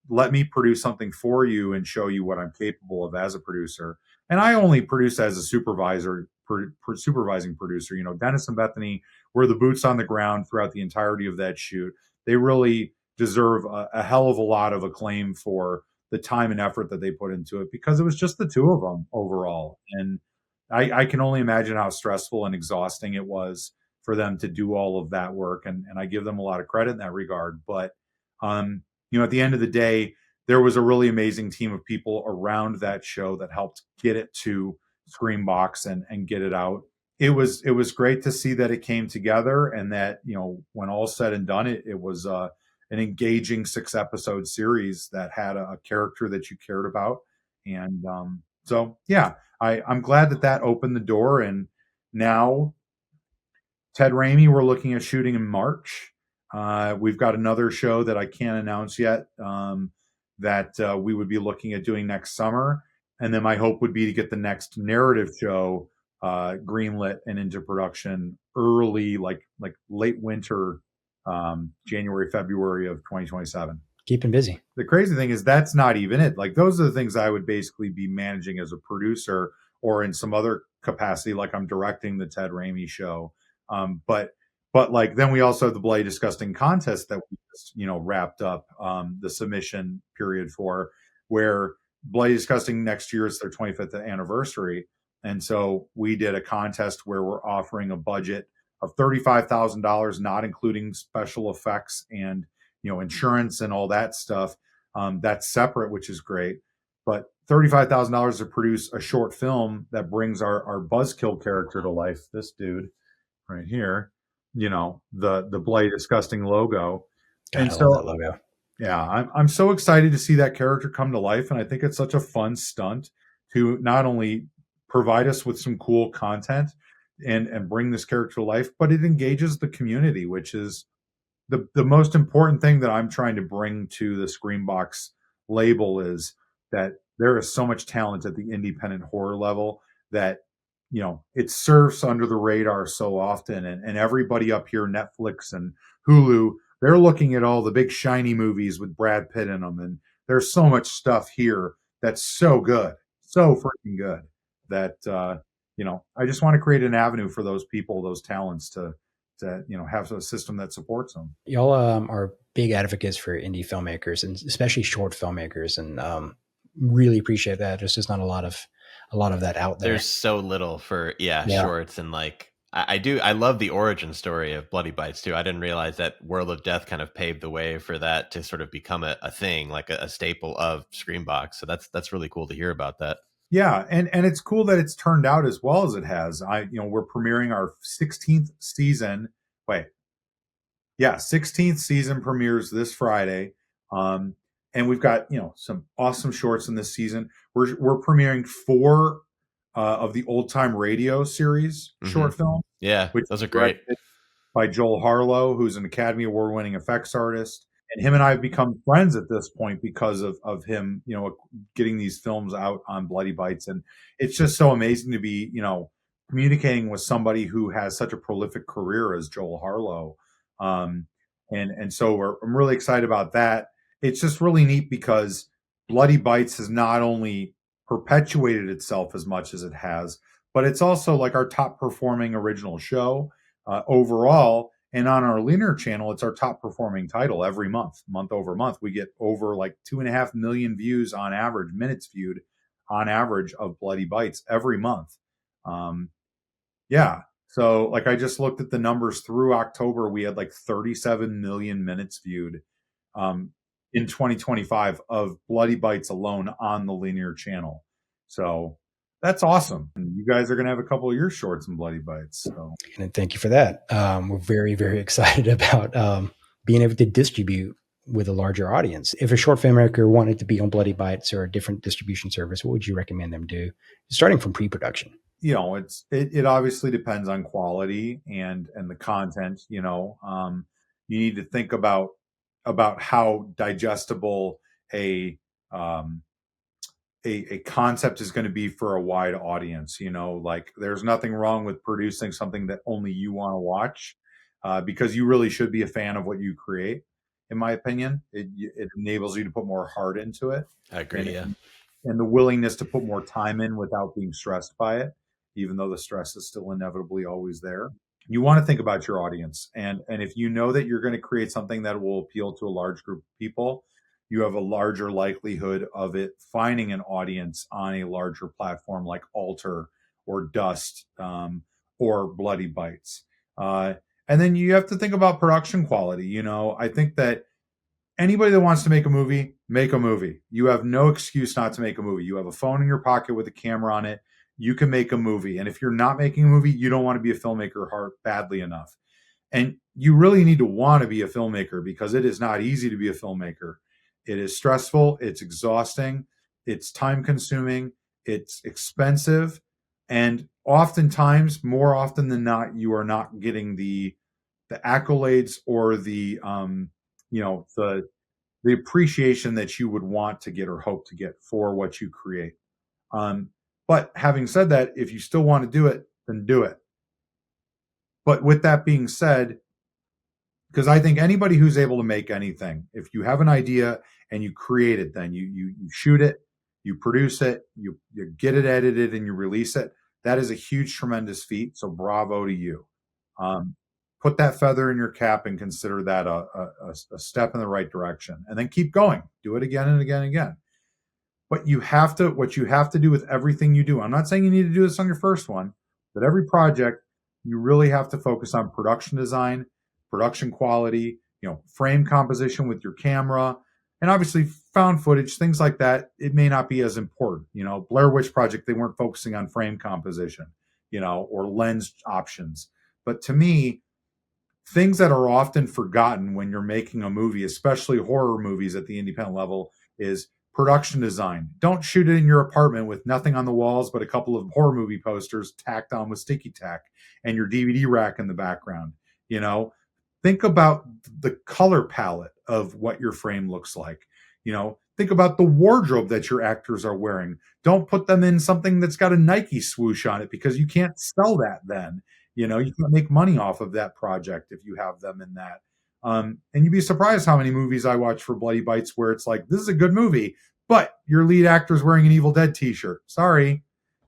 Let me produce something for you and show you what I'm capable of as a producer. And I only produce as a supervising producer. Dennis and Bethany were the boots on the ground throughout the entirety of that shoot. They really deserve a hell of a lot of acclaim for the time and effort that they put into it, because it was just the two of them overall. And I can only imagine how stressful and exhausting it was for them to do all of that work. And I give them a lot of credit in that regard. But, at the end of the day, there was a really amazing team of people around that show that helped get it to Screambox and get it out. It was great to see that it came together, and that, when all said and done, it was an engaging 6-episode series that had a character that you cared about. And so, yeah, I'm glad that opened the door. And now Ted Raimi, we're looking at shooting in March. We've got another show that I can't announce yet, that we would be looking at doing next summer. And then my hope would be to get the next narrative show greenlit and into production early, like late winter, January, February of 2027. Keeping busy. The crazy thing is that's not even it. Like, those are the things I would basically be managing as a producer, or in some other capacity, like I'm directing the Ted Raimi show. But like, then we also have the Bloody Disgusting contest that we just, wrapped up the submission period for, where Bloody Disgusting next year is their 25th anniversary. And so we did a contest where we're offering a budget of $35,000, not including special effects and, insurance and all that stuff. That's separate, which is great. But $35,000 to produce a short film that brings our buzzkill character to life. This dude right here, the Bloody Disgusting logo. God, and I so love that logo. Yeah, I'm so excited to see that character come to life. And I think it's such a fun stunt to not only provide us with some cool content and bring this character to life, but it engages the community, which is the most important thing that I'm trying to bring to the Screambox label, is that there is so much talent at the independent horror level that, it surfs under the radar so often. And everybody up here, Netflix and Hulu, they're looking at all the big shiny movies with Brad Pitt in them. And there's so much stuff here that's so good, so freaking good, that, I just want to create an avenue for those people, those talents to have a system that supports them. Y'all are big advocates for indie filmmakers, and especially short filmmakers, and really appreciate that. There's just not a lot of that out there. There's so little for shorts, and like I love the origin story of Bloody Bites too. I didn't realize that World of Death kind of paved the way for that to sort of become a thing, like a staple of Screambox. So that's really cool to hear about that. Yeah, and it's cool that it's turned out as well as it has. We're premiering our 16th season. 16th season premieres this Friday. And we've got, some awesome shorts in this season. We're premiering 4 of the Old Time Radio series short film. Yeah, those are great. By Joel Harlow, who's an Academy Award-winning effects artist. And him and I have become friends at this point because of him, getting these films out on Bloody Bites. And it's just so amazing to be, communicating with somebody who has such a prolific career as Joel Harlow. And so I'm really excited about that. It's just really neat because Bloody Bites has not only perpetuated itself as much as it has, but it's also like our top performing original show overall. And on our linear channel, it's our top performing title every month over month. We get over like 2.5 million views on average, minutes viewed on average, of Bloody Bites every month. So like, I just looked at the numbers through October. We had like 37 million minutes viewed in 2025 of Bloody Bites alone on the linear channel. So that's awesome. And you guys are going to have a couple of your shorts in Bloody Bites. So. And thank you for that. We're very, very excited about being able to distribute with a larger audience. If a short filmmaker wanted to be on Bloody Bites or a different distribution service, what would you recommend them do, starting from pre-production? It obviously depends on quality and the content. You need to think about how digestible a concept is going to be for a wide audience. Like, there's nothing wrong with producing something that only you want to watch, because you really should be a fan of what you create. In my opinion, it enables you to put more heart into it. I agree. And the willingness to put more time in without being stressed by it, even though the stress is still inevitably always there. You want to think about your audience. And if you know that you're going to create something that will appeal to a large group of people, you have a larger likelihood of it finding an audience on a larger platform like Alter or Dust, or Bloody Bites. And then you have to think about production quality. You know, I think that anybody that wants to make a movie, make a movie. You have no excuse not to make a movie. You have a phone in your pocket with a camera on it. You can make a movie. And if you're not making a movie, you don't want to be a filmmaker badly enough. And you really need to want to be a filmmaker, because it is not easy to be a filmmaker. It is stressful. It's exhausting. It's time consuming. It's expensive. And oftentimes, more often than not, you are not getting the accolades or the the appreciation that you would want to get or hope to get for what you create. But having said that, if you still want to do it, then do it. But with that being said, because I think anybody who's able to make anything, if you have an idea and you create it, then you shoot it, you produce it, you get it edited, and you release it. That is a huge, tremendous feat. So bravo to you. Put that feather in your cap and consider that a step in the right direction, and then keep going. Do it again and again and again. But what you have to do with everything you do, I'm not saying you need to do this on your first one, but every project, you really have to focus on production design, production quality, frame composition with your camera, and obviously found footage, things like that. It may not be as important. Blair Witch Project, they weren't focusing on frame composition, or lens options. But to me, things that are often forgotten when you're making a movie, especially horror movies at the independent level, is production design. Don't shoot it in your apartment with nothing on the walls but a couple of horror movie posters tacked on with sticky tack and your DVD rack in the background. Think about the color palette of what your frame looks like. Think about the wardrobe that your actors are wearing. Don't put them in something that's got a Nike swoosh on it, because you can't sell that then. You can't make money off of that project if you have them in that. And you'd be surprised how many movies I watch for Bloody Bites where it's like, this is a good movie, but your lead actor is wearing an Evil Dead t-shirt. Sorry.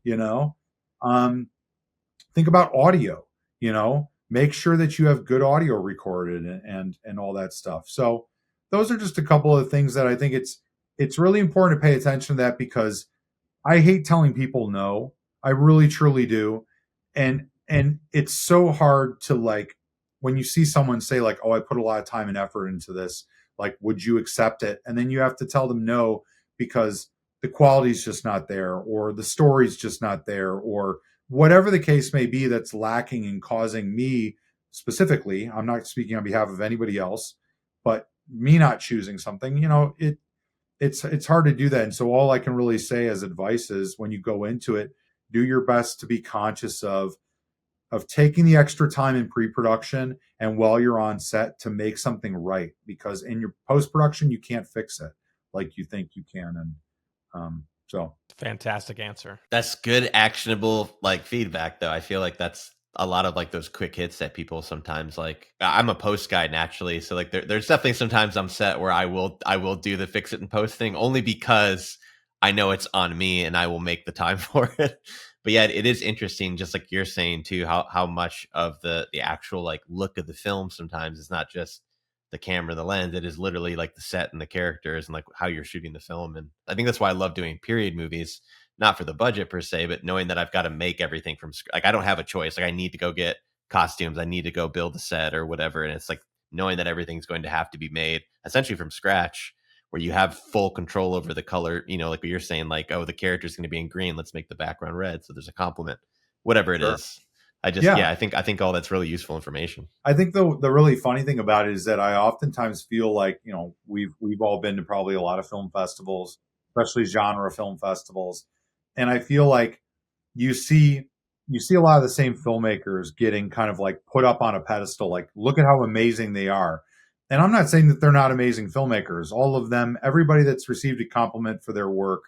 Think about audio. Make sure that you have good audio recorded and all that stuff. So those are just a couple of things that I think it's really important to pay attention to that, because I hate telling people no. I really, truly do. And it's so hard to, like, when you see someone say like, oh, I put a lot of time and effort into this, like, would you accept it? And then you have to tell them no, because the quality's just not there, or the story's just not there, or whatever the case may be that's lacking and causing me specifically, I'm not speaking on behalf of anybody else, but me not choosing something, it's hard to do that. And so all I can really say as advice is, when you go into it, do your best to be conscious of taking the extra time in pre-production and while you're on set to make something right, because in your post-production, you can't fix it like you think you can. And so fantastic answer. That's good, actionable feedback, though. I feel like that's a lot of those quick hits that people sometimes like. I'm a post guy naturally, so there's definitely sometimes I'm set where I will do the fix it and post thing, only because I know it's on me and I will make the time for it. But yeah, it is interesting, just like you're saying too, how much of the actual look of the film sometimes is not just the camera, the lens. It is literally the set and the characters and how you're shooting the film. And I think that's why I love doing period movies, not for the budget per se, but knowing that I've got to make everything from I don't have a choice. I need to go get costumes, I need to go build a set or whatever. And it's knowing that everything's going to have to be made essentially from scratch, where you have full control over the color, like what you're saying, oh, the character's going to be in green, let's make the background red so there's a complement, whatever it is. I think all that's really useful information. I think the really funny thing about it is that I oftentimes feel like, we've all been to probably a lot of film festivals, especially genre film festivals, and I feel like you see a lot of the same filmmakers getting kind of put up on a pedestal, look at how amazing they are. And I'm not saying that they're not amazing filmmakers. All of them, everybody that's received a compliment for their work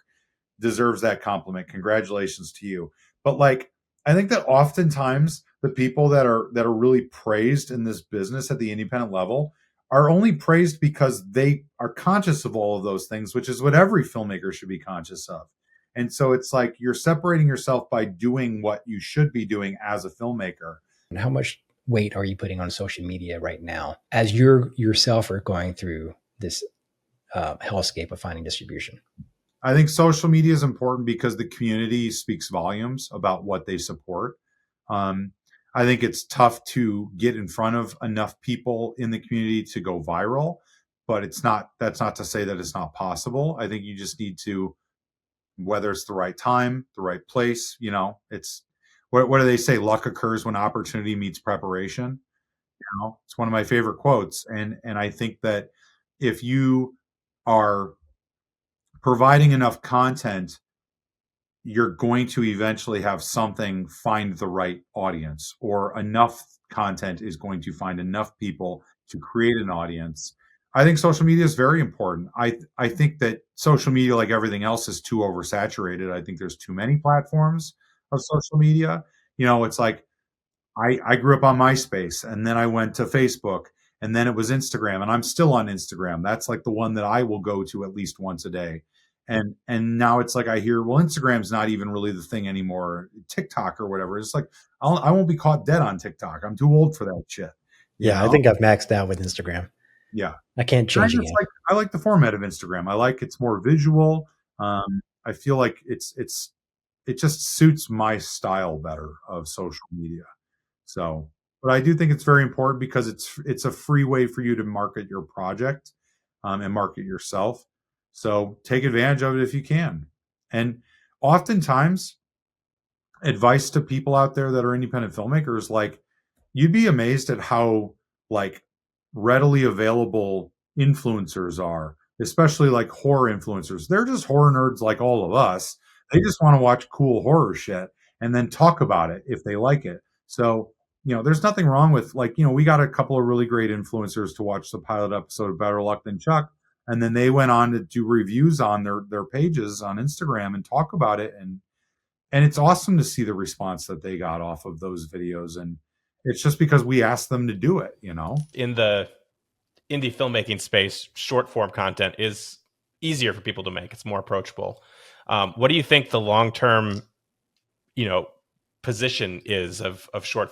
deserves that compliment. Congratulations to you. But I think that oftentimes the people that are really praised in this business at the independent level are only praised because they are conscious of all of those things, which is what every filmmaker should be conscious of. And so it's you're separating yourself by doing what you should be doing as a filmmaker. And how much weight are you putting on social media right now as you yourself are going through this hellscape of finding distribution? I think social media is important because the community speaks volumes about what they support. I think it's tough to get in front of enough people in the community to go viral, but that's not to say that it's not possible. I think you just need to, whether it's the right time, the right place, it's what do they say? Luck occurs when opportunity meets preparation. It's one of my favorite quotes. And I think that if you are providing enough content, you're going to eventually have something find the right audience, or enough content is going to find enough people to create an audience. I think social media is very important. I think that social media, like everything else, is too oversaturated. I think there's too many platforms of social media. It's like I grew up on MySpace, and then I went to Facebook, and then it was Instagram, and I'm still on Instagram. That's like the one that I will go to at least once a day. And now it's like I hear, well, Instagram's not even really the thing anymore. TikTok or whatever. It's like I won't be caught dead on TikTok. I'm too old for that shit. Yeah, I think I've maxed out with Instagram. Yeah, I can't change again. I like the format of Instagram. I like it's more visual. I feel like it just suits my style better of social media. So, but I do think it's very important because it's a free way for you to market your project and market yourself. So take advantage of it if you can. And oftentimes, advice to people out there that are independent filmmakers, like, you'd be amazed at how like readily available influencers are, especially like horror influencers. They're just horror nerds like all of us. They just want to watch cool horror shit and then talk about it if they like it. So, there's nothing wrong with, like, we got a couple of really great influencers to watch the pilot episode of Better Luck Than Chuck. And then they went on to do reviews on their pages on Instagram and talk about it. And it's awesome to see the response that they got off of those videos. And it's just because we asked them to do it, In the indie filmmaking space, short form content is easier for people to make. It's more approachable. What do you think the long-term, position is of short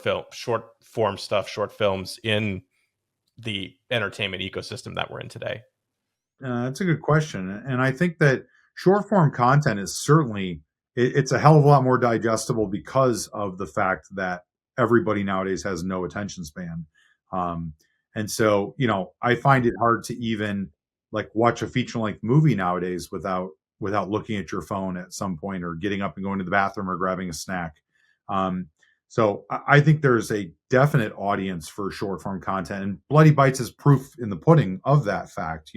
form stuff, short films in the entertainment ecosystem that we're in today? That's a good question. And I think that short form content is certainly, it's a hell of a lot more digestible because of the fact that everybody nowadays has no attention span. And so, I find it hard to even like watch a feature length movie nowadays without looking at your phone at some point, or getting up and going to the bathroom, or grabbing a snack. So I think there's a definite audience for short form content, and Bloody Bites is proof in the pudding of that fact.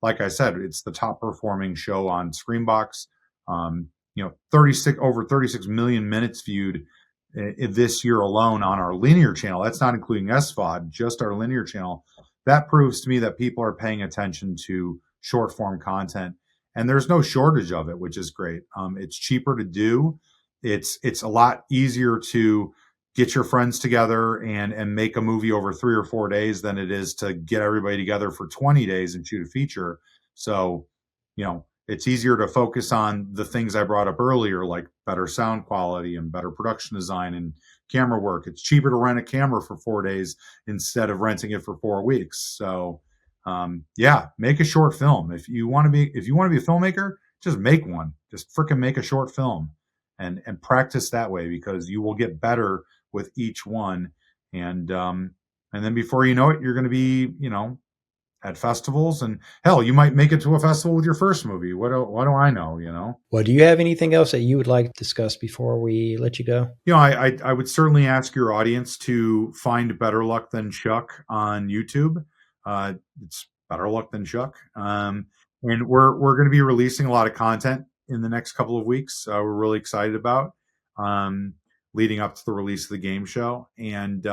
Like I said, it's the top performing show on Screambox. 36 million minutes viewed this year alone on our linear channel. That's not including SVOD, just our linear channel. That proves to me that people are paying attention to short form content, and there's no shortage of it, which is great. It's cheaper to do. It's a lot easier to get your friends together and make a movie over 3 or 4 days than it is to get everybody together for 20 days and shoot a feature. So, it's easier to focus on the things I brought up earlier, like better sound quality and better production design and camera work. It's cheaper to rent a camera for 4 days instead of renting it for 4 weeks. So, make a short film. If you want to be a filmmaker, just make one. Just freaking make a short film. And practice that way, because you will get better with each one. And then before you know it, you're going to be, at festivals, and hell, you might make it to a festival with your first movie. What do I know, Well, do you have anything else that you would like to discuss before we let you go? I would certainly ask your audience to find Better Luck Than Chuck on YouTube. It's Better Luck Than Chuck. And we're going to be releasing a lot of content in the next couple of weeks. We're really excited about leading up to the release of the game show, and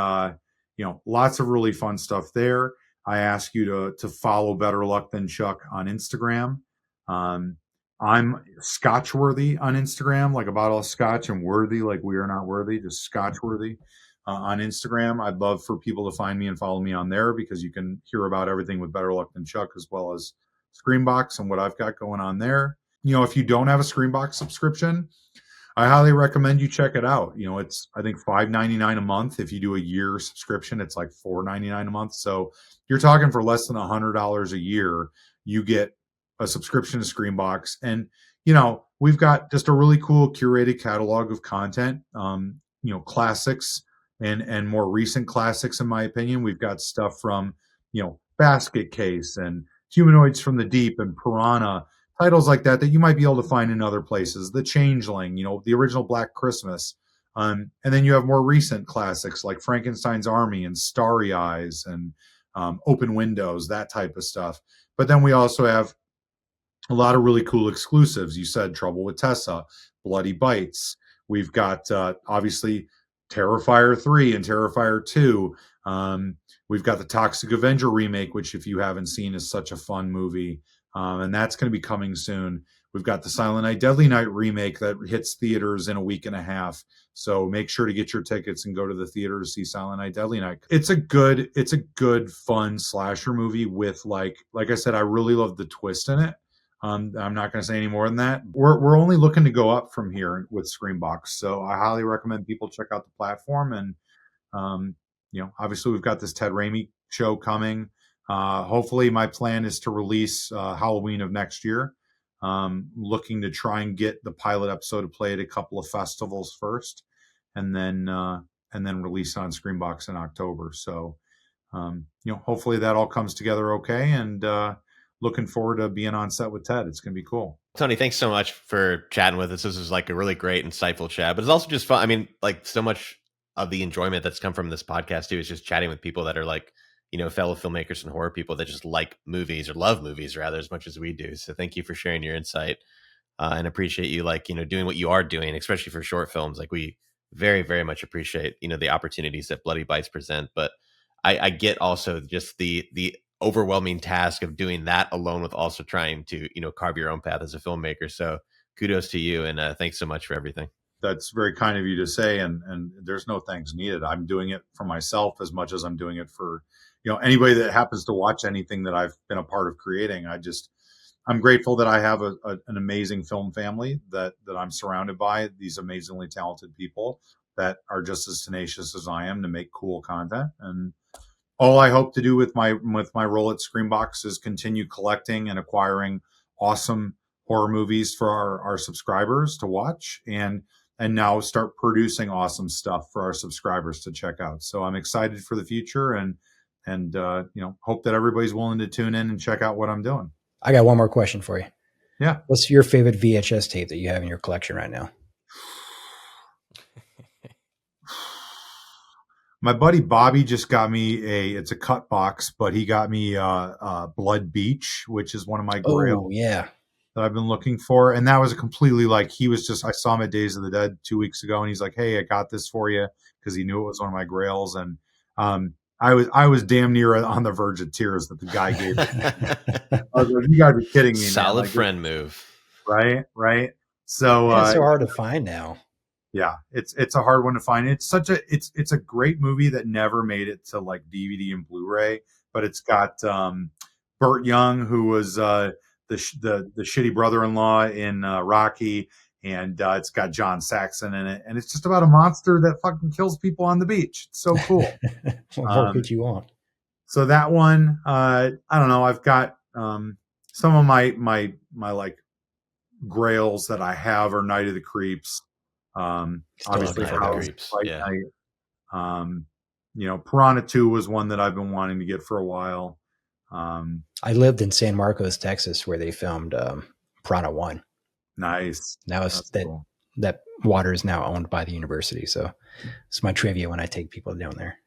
lots of really fun stuff there. I ask you to follow Better Luck Than Chuck on Instagram. I'm Scotchworthy on Instagram, like a bottle of scotch, and worthy, like we are not worthy, just Scotchworthy on Instagram. I'd love for people to find me and follow me on there, because you can hear about everything with Better Luck Than Chuck, as well as Screambox and what I've got going on there. If you don't have a Screambox subscription, I highly recommend you check it out. It's, I think, $5.99 a month. If you do a year subscription, it's like $4.99 a month. So you're talking for less than $100 a year. you get a subscription to Screambox. And, we've got just a really cool curated catalog of content, classics and more recent classics, in my opinion. We've got stuff from, Basket Case and Humanoids from the Deep and Piranha, titles like that you might be able to find in other places. The Changeling, the original Black Christmas. And then you have more recent classics like Frankenstein's Army and Starry Eyes and Open Windows, that type of stuff. But then we also have a lot of really cool exclusives. You said Trouble with Tessa, Bloody Bites. We've got obviously Terrifier 3 and Terrifier 2. We've got the Toxic Avenger remake, which if you haven't seen is such a fun movie. And that's going to be coming soon. We've got the Silent Night, Deadly Night remake that hits theaters in a week and a half. So make sure to get your tickets and go to the theater to see Silent Night, Deadly Night. It's a good, fun slasher movie with like I said, I really love the twist in it. I'm not going to say any more than that. We're only looking to go up from here with Screambox. So I highly recommend people check out the platform. And, obviously we've got this Ted Raimi show coming. Hopefully my plan is to release Halloween of next year. Looking to try and get the pilot episode to play at a couple of festivals first, and then release on Screambox in October. So, hopefully that all comes together okay. And looking forward to being on set with Ted. It's going to be cool. Tony, thanks so much for chatting with us. This was like a really great, insightful chat, but it's also just fun. I mean, like so much of the enjoyment that's come from this podcast too is just chatting with people that are like, fellow filmmakers and horror people that just like movies or love movies rather as much as we do. So thank you for sharing your insight and appreciate you doing what you are doing, especially for short films. Like we very, very much appreciate, the opportunities that Bloody Bites present. But I get also just the overwhelming task of doing that alone with also trying to, carve your own path as a filmmaker. So kudos to you. And thanks so much for everything. That's very kind of you to say. And there's no thanks needed. I'm doing it for myself as much as I'm doing it for, anybody that happens to watch anything that I've been a part of creating. I'm grateful that I have an amazing film family that I'm surrounded by, these amazingly talented people that are just as tenacious as I am to make cool content. And all I hope to do with my role at Screambox is continue collecting and acquiring awesome horror movies for our subscribers to watch, and now start producing awesome stuff for our subscribers to check out. So I'm excited for the future and hope that everybody's willing to tune in and check out what I'm doing. I got one more question for you. Yeah. What's your favorite VHS tape that you have in your collection right now? My buddy Bobby just got me it's a cut box, but he got me Blood Beach, which is one of my grails that I've been looking for. And that was a completely I saw him at Days of the Dead 2 weeks ago, and he's like, "Hey, I got this for you," because he knew it was one of my grails. And I was damn near on the verge of tears that the guy gave me. I was like, "You gotta be kidding me!" Solid friend move, right? So it's so hard to find now. Yeah, it's a hard one to find. It's a great movie that never made it to like DVD and Blu-ray, but it's got Burt Young, who was the shitty brother-in-law in Rocky, and it's got John Saxon in it, and it's just about a monster that fucking kills people on the beach. It's so cool. What more could you want? So that one, I don't know. I've got some of my like grails that I have are Night of the Creeps. Obviously House, Night. Piranha 2 was one that I've been wanting to get for a while. I lived in San Marcos, Texas, where they filmed Piranha 1. Nice. Now cool. That water is now owned by the university. So it's my trivia when I take people down there.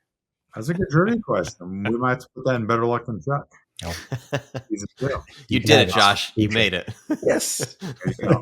That's a good trivia question. We might have to put that in Better Luck Than Chuck. Oh. You did it, Josh. You made it. Yes. There you go.